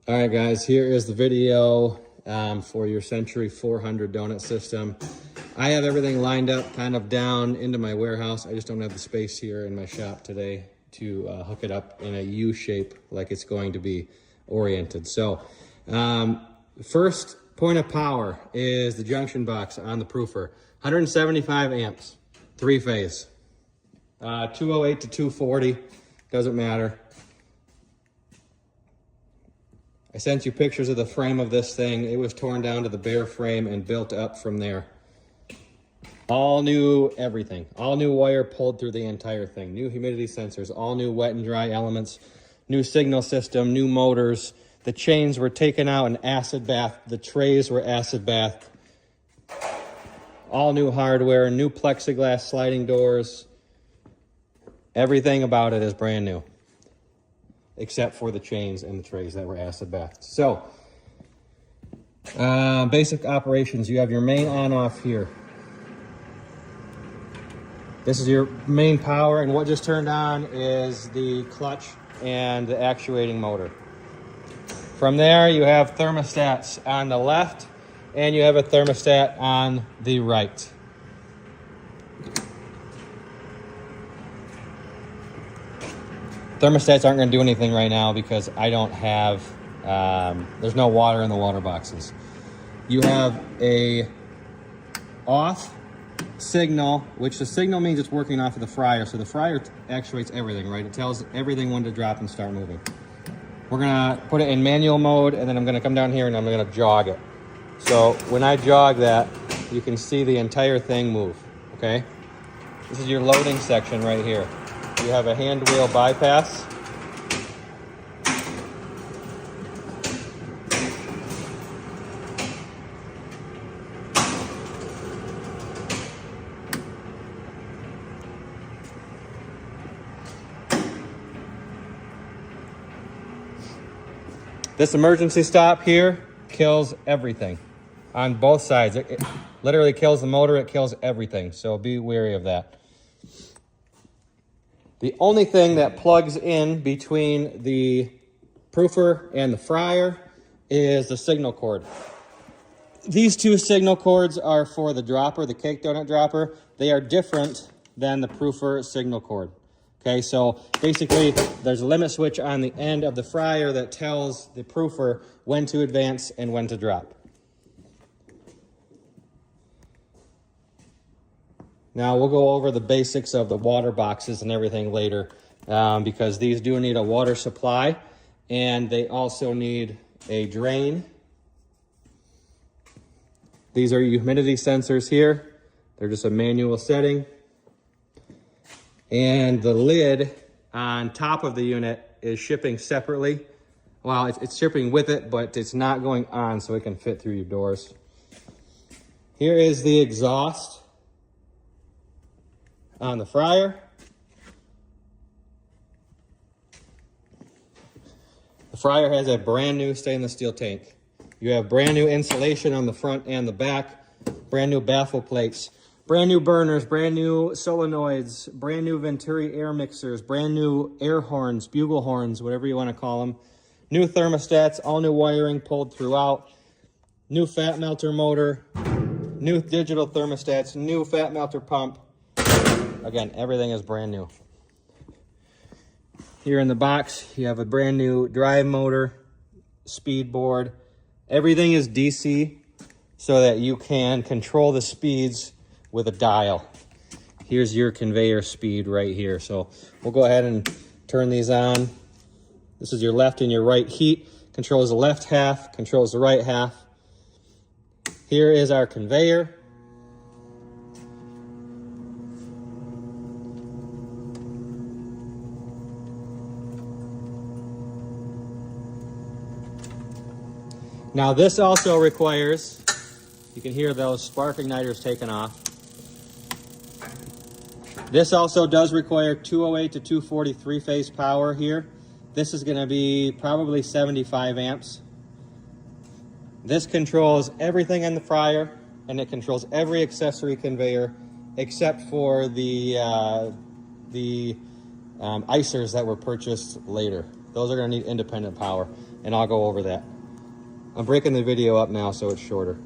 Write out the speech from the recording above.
All right, guys, here is the video for your Century 400 donut system. I have everything lined up kind of down into my warehouse. I just don't have the space here in my shop today to hook it up in a U shape like it's going to be oriented. So first point of power is the junction box on the proofer. 175 amps, 3-phase. 208 to 240, doesn't matter. I sent you pictures of the frame of this thing. It was torn down to the bare frame and built up from there. All new everything. All new wire pulled through the entire thing. New humidity sensors, all new wet and dry elements, new signal system, new motors. The chains were taken out and acid bath. The trays were acid bathed. All new hardware, new plexiglass sliding doors. Everything about it is brand new, except for the chains and the trays that were acid bathed. So, basic operations. You have your main on-off here. This is your main power, and what just turned on is the clutch and the actuating motor. From there, you have thermostats on the left, and you have a thermostat on the right. Thermostats aren't going to do anything right now because I don't have, there's no water in the water boxes. You have a off signal, which the signal means it's working off of the fryer. So the fryer actuates everything, right? It tells everything when to drop and start moving. We're going to put it in manual mode, and then I'm going to come down here and I'm going to jog it. So when I jog that, you can see the entire thing move, okay? This is your loading section right here. You have a hand wheel bypass. This emergency stop here kills everything on both sides. It literally kills the motor, it kills everything. So be wary of that. The only thing that plugs in between the proofer and the fryer is the signal cord. These two signal cords are for the dropper, the cake donut dropper. They are different than the proofer signal cord. Okay, so basically there's a limit switch on the end of the fryer that tells the proofer when to advance and when to drop. Now we'll go over the basics of the water boxes and everything later because these do need a water supply and they also need a drain. These are humidity sensors here. They're just a manual setting. And the lid on top of the unit is shipping separately. Well, it's shipping with it, but it's not going on so it can fit through your doors. Here is the exhaust on the fryer. The fryer has a brand new stainless steel tank. You have brand new insulation on the front and the back, brand new baffle plates, brand new burners, brand new solenoids, brand new Venturi air mixers, brand new air horns, bugle horns, whatever you want to call them. New thermostats, all new wiring pulled throughout, new fat melter motor, new digital thermostats, new fat melter pump. Again, everything is brand new. Here in the box, you have a brand new drive motor, speed board. Everything is DC so that you can control the speeds with a dial. Here's your conveyor speed right here. So we'll go ahead and turn these on. This is your left and your right heat. Controls the left half, controls the right half. Here is our conveyor. Now this also requires, you can hear those spark igniters taken off. This also does require 208 to 240 3-phase power here. This is going to be probably 75 amps. This controls everything in the fryer, and it controls every accessory conveyor except for the icers that were purchased later. Those are going to need independent power. and I'll go over that. I'm breaking the video up now so it's shorter.